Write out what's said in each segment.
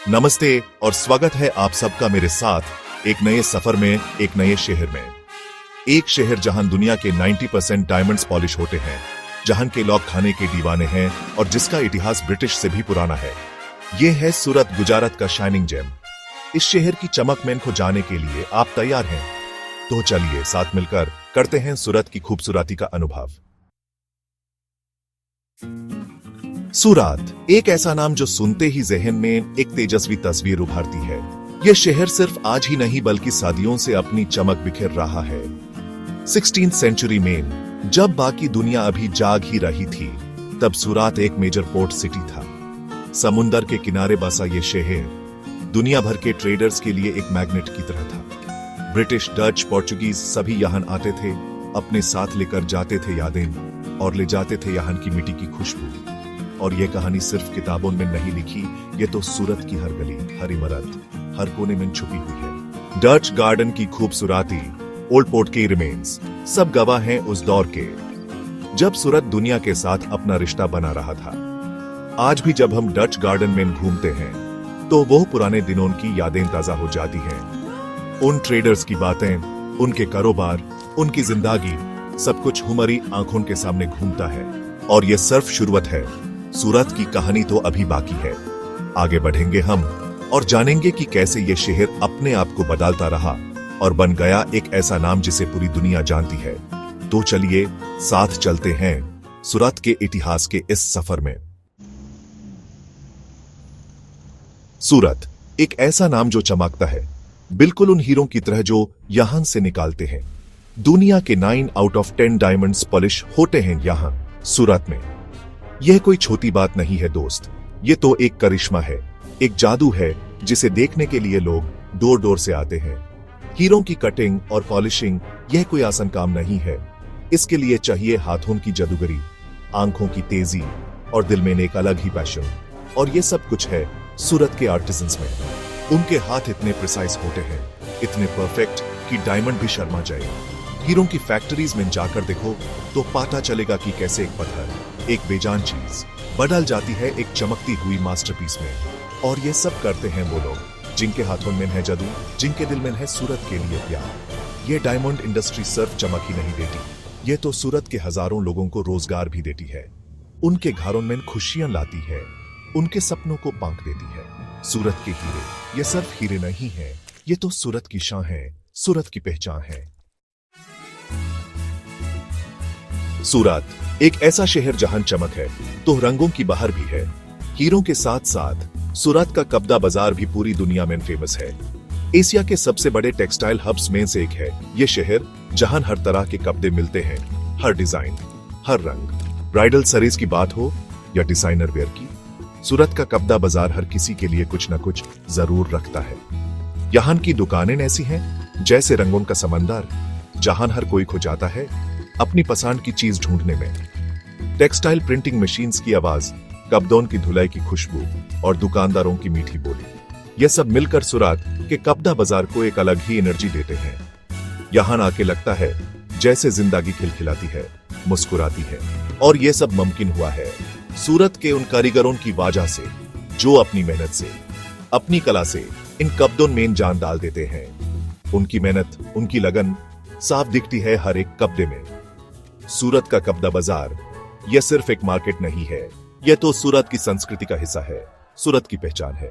नमस्ते और स्वागत है आप सबका मेरे साथ एक नए सफर में, एक नए शहर में। एक शहर जहां दुनिया के 90% डायमंड्स पॉलिश होते हैं, जहां के लोग खाने के दीवाने हैं और जिसका इतिहास ब्रिटिश से भी पुराना है। यह है सूरत, गुजरात का शाइनिंग जेम। इस शहर की चमक में को जाने के लिए आप तैयार हैं? तो चलिए साथ मिलकर करते हैं सूरत की खूबसूरती का अनुभव। सूरत एक ऐसा नाम जो सुनते ही जहन में एक तेजस्वी तस्वीर उभारती है। यह शहर सिर्फ आज ही नहीं बल्कि सदियों से अपनी चमक बिखेर रहा है। 16th सेंचुरी में जब बाकी दुनिया अभी जाग ही रही थी, तब सूरत एक मेजर पोर्ट सिटी था। समुंदर के किनारे बसा ये शहर दुनिया भर के ट्रेडर्स के लिए एक मैग्नेट की तरह था। ब्रिटिश, डच, पोर्चुगीज सभी यहाँ आते थे, अपने साथ लेकर जाते थे यादें और ले जाते थे यहाँ की मिट्टी की खुशबू। और ये कहानी सिर्फ किताबों में नहीं लिखी, ये तो सूरत की हर गली, हर इमारत, हर कोने में छुपी हुई है। डच गार्डन की खूबसूरती, ओल्ड पोर्ट के रिमेन्स, सब गवाह हैं उस दौर के, जब सूरत दुनिया के साथ अपना रिश्ता बना रहा था। आज भी जब हम डच गार्डन में घूमते हैं, तो वो पुराने दिनों की यादें ताजा हो जाती हैं। उन ट्रेडर्स की बातें, उनके कारोबार, उनकी जिंदगी, सब कुछ हमारी आंखों के सामने घूमता है। और ये सिर्फ शुरुआत है, सूरत की कहानी तो अभी बाकी है। आगे बढ़ेंगे हम और जानेंगे कि कैसे ये शहर अपने आप को बदलता रहा और बन गया एक ऐसा नाम जिसे पूरी दुनिया जानती है। तो चलिए साथ चलते हैं सूरत के इतिहास के इस सफर में। सूरत एक ऐसा नाम जो चमकता है, बिल्कुल उन हीरों की तरह जो यहां से निकालते हैं। दुनिया के 9 आउट ऑफ 10 डायमंड्स पॉलिश होते हैं यहां सूरत में। यह कोई छोटी बात नहीं है दोस्त, ये तो एक करिश्मा है, एक जादू है जिसे देखने के लिए लोग दूर दूर से आते हैं। हीरों की कटिंग और पॉलिशिंग यह कोई आसान काम नहीं है। इसके लिए चाहिए हाथों की जादूगरी, आंखों की तेजी और दिल में एक अलग ही पैशन। और ये सब कुछ है सूरत के आर्टिसंस में। उनके हाथ इतने प्रिसाइज होते हैं, इतने परफेक्ट कि डायमंड भी शर्मा जाए। हीरों की फैक्ट्रीज में जाकर देखो तो पता चलेगा कि कैसे एक पत्थर, एक बेजान चीज बदल जाती है एक चमकती हुई मास्टरपीस में। और ये सब करते हैं वो लोग जिनके हाथों में है जादू, जिनके दिल में है सूरत के लिए प्यार। ये डायमंड इंडस्ट्री सिर्फ चमक ही नहीं देती, ये तो सूरत के हजारों लोगों को रोजगार भी देती है, उनके घरों में खुशियां लाती है, उनके सपनों को पांक देती है। सूरत के हीरे ये सिर्फ हीरे नहीं है, ये तो सूरत की शान है, सूरत की पहचान है। सूरत एक ऐसा शहर जहां चमक है तो रंगों की बहार भी है। हीरों के साथ साथ सूरत का कपड़ा बाजार भी पूरी दुनिया में फेमस है। एशिया के सबसे बड़े टेक्सटाइल हब्स में से एक है ये शहर, जहां हर तरह के कपड़े मिलते हैं, हर डिजाइन, हर रंग। ब्राइडल साड़ीज की बात हो या डिजाइनर वेयर की, सूरत का कपड़ा बाजार हर किसी के लिए कुछ न कुछ जरूर रखता है। यहाँ की दुकानें ऐसी हैं जैसे रंगों का समंदर, जहां हर कोई खो जाता है अपनी पसंद की चीज ढूंढने में। टेक्सटाइल प्रिंटिंग मशीन्स की आवाज, कपड़ों की धुलाई की खुशबू और दुकानदारों की मीठी बोली, यह सब मिलकर सूरत के कपड़ा बाजार को एक अलग ही एनर्जी देते हैं। यहाँ आके लगता है जैसे जिंदगी खिलखिलाती है, मुस्कुराती है। और यह सब मुमकिन हुआ है सूरत के उन कारीगरों की वजह से, जो अपनी मेहनत से, अपनी कला से इन कपड़ों में जान डाल देते हैं। उनकी मेहनत, उनकी लगन साफ दिखती है हर एक कपड़े में। सूरत का कपड़ा बाजार यह सिर्फ एक मार्केट नहीं है, यह तो सूरत की संस्कृति का हिस्सा है, सूरत की पहचान है।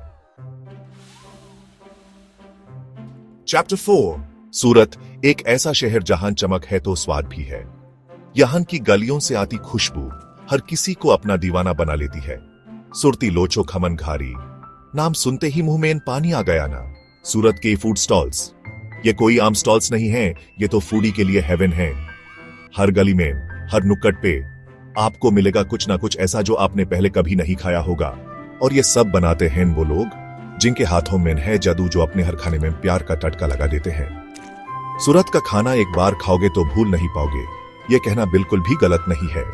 चैप्टर 4। सूरत एक ऐसा शहर जहां चमक है तो स्वाद भी है। यहां की गलियों से आती खुशबू हर किसी को अपना दीवाना बना लेती है। सुरती लोचो खमन घारी, नाम सुनते ही मुंह में पानी आ गया ना। सूरत के फूड स्टॉल्स ये कोई आम स्टॉल्स नहीं हैं, ये तो फूडी के लिए हेवन है। हर गली में, हर नुक्कड़ पे आपको मिलेगा कुछ ना कुछ ऐसा जो आपने पहले कभी नहीं खाया होगा। और ये सब बनाते हैं वो लोग जिनके हाथों में है जादू, जो अपने हर खाने में प्यार का टटका लगा देते हैं। सूरत का खाना एक बार खाओगे तो भूल नहीं पाओगे, ये कहना बिल्कुल भी गलत नहीं है।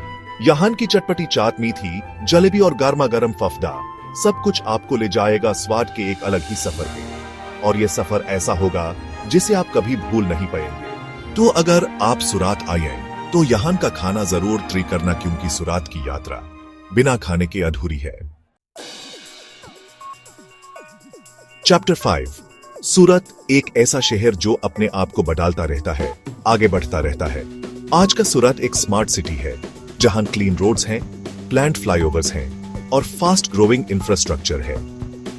यहाँ की चटपटी चाट, मीठी जलेबी और गर्मा गर्म फफदा, सब कुछ आपको ले जाएगा स्वाद के एक अलग ही सफर पे। और ये सफर ऐसा होगा जिसे आप कभी भूल नहीं पाएंगे। तो अगर आप सूरत आए तो यहाँ का खाना जरूर ट्राई करना, क्योंकि सूरत की यात्रा बिना खाने के अधूरी है। चैप्टर 5 सूरत एक ऐसा शहर जो अपने आप को बदलता रहता है, आगे बढ़ता रहता है। आज का सूरत एक स्मार्ट सिटी है जहां क्लीन रोड्स हैं, प्लान्ड फ्लाईओवर्स हैं और फास्ट ग्रोइंग इंफ्रास्ट्रक्चर है।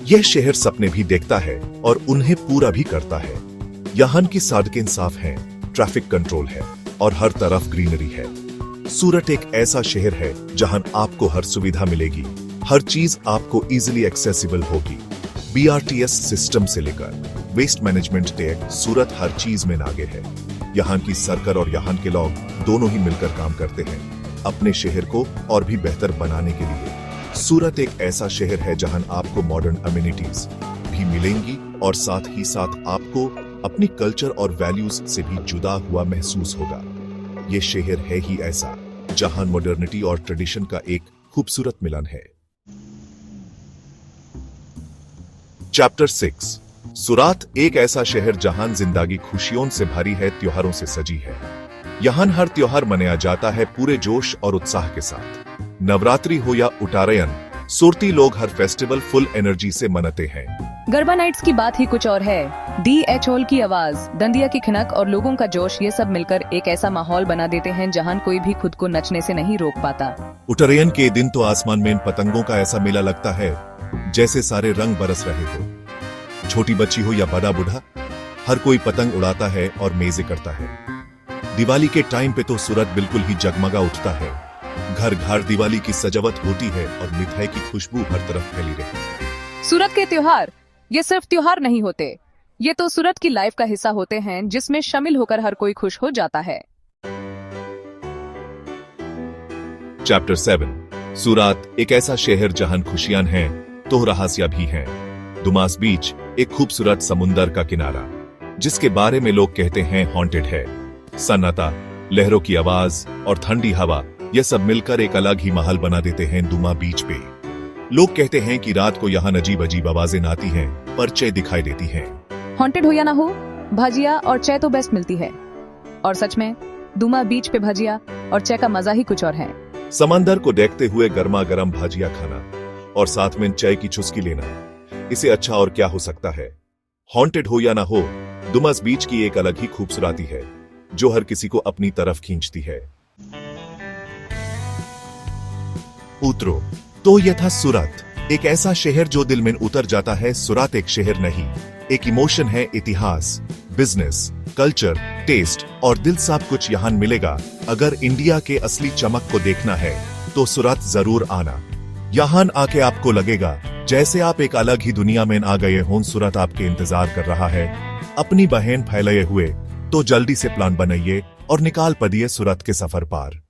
यह शहर सपने भी देखता है और उन्हें पूरा भी करता है। यहाँ की सड़कें साफ हैं, ट्रैफिक कंट्रोल है और हर तरफ ग्रीनरी है। सूरत एक ऐसा शहर है जहां आपको हर सुविधा मिलेगी, हर चीज आपको इजीली एक्सेसिबल होगी। BRTS सिस्टम से लेकर वेस्ट मैनेजमेंट तक सूरत हर चीज में आगे है। यहाँ की सरकार और यहाँ के लोग दोनों ही मिलकर काम करते हैं अपने शहर को और भी बेहतर बनाने के लिए। सूरत एक ऐसा शहर है जहां आपको मॉडर्न अम्यूनिटीज भी मिलेंगी और साथ ही साथ आपको अपनी कल्चर और वैल्यूज से भी जुदा हुआ महसूस होगा। ये शहर है ही ऐसा जहां मॉडर्निटी और ट्रेडिशन का एक खूबसूरत मिलन है। चैप्टर 6 सूरत एक ऐसा शहर जहां जिंदगी खुशियों से भरी है, त्योहारों से सजी है। यहाँ हर त्योहार मनाया जाता है पूरे जोश और उत्साह के साथ। नवरात्रि हो या उटारयन, सूरती लोग हर फेस्टिवल फुल एनर्जी से मनाते हैं। गरबा नाइट्स की बात ही कुछ और है। DH हॉल की आवाज, दंडिया की खनक और लोगों का जोश, ये सब मिलकर एक ऐसा माहौल बना देते हैं जहां कोई भी खुद को नचने से नहीं रोक पाता। उटारयन के दिन तो आसमान में इन पतंगों का ऐसा मेला लगता है जैसे सारे रंग बरस रहे हो। छोटी बच्ची हो या बड़ा बूढ़ा, हर कोई पतंग उड़ाता है और मेजे करता है। दिवाली के टाइम पे तो सूरत बिल्कुल ही जगमगा उठता है। घर घर दिवाली की सजावट होती है और मिठाई की खुशबू हर तरफ फैली रहती है। सूरत के त्योहार ये सिर्फ त्योहार नहीं होते, ये तो सूरत की लाइफ का हिस्सा होते हैं जिसमें शामिल होकर हर कोई खुश हो जाता है। चैप्टर 7 सूरत एक ऐसा शहर जहां खुशियां हैं तो रहस्य भी हैं। दुमास बीच एक खूबसूरत समुंदर का किनारा जिसके बारे में लोग कहते हैं हॉन्टेड है। सन्नाटा, लहरों की आवाज और ठंडी हवा, यह सब मिलकर एक अलग ही माहौल बना देते हैं दुमा बीच पे। लोग कहते हैं कि रात को यहाँ अजीब अजीब आवाजें आती हैं, पर चाय दिखाई देती हैं। हॉन्टेड हो या ना हो, भजिया और चाय तो बेस्ट मिलती है। और सच में दुमा बीच पे भजिया और चाय का मजा ही कुछ और है। समंदर को देखते हुए गर्मा गर्म भजिया खाना और साथ में चाय की चुस्की लेना, इसे अच्छा और क्या हो सकता है। हॉन्टेड हो या ना हो, दुमस बीच की एक अलग ही खूबसूरती है जो हर किसी को अपनी तरफ खींचती है। उतरो तो यह था सूरत, एक ऐसा शहर जो दिल में उतर जाता है। सूरत एक शहर नहीं, एक इमोशन है। इतिहास, बिजनेस, कल्चर, टेस्ट और दिल सब कुछ यहाँ मिलेगा। अगर इंडिया के असली चमक को देखना है तो सूरत जरूर आना। यहाँ आके आपको लगेगा जैसे आप एक अलग ही दुनिया में आ गए हों। सूरत आपके इंतजार कर रहा है। अपनी बहन फैलाए हुए, तो जल्दी से प्लान बनाइए और निकाल पड़िए सूरत के सफर पार।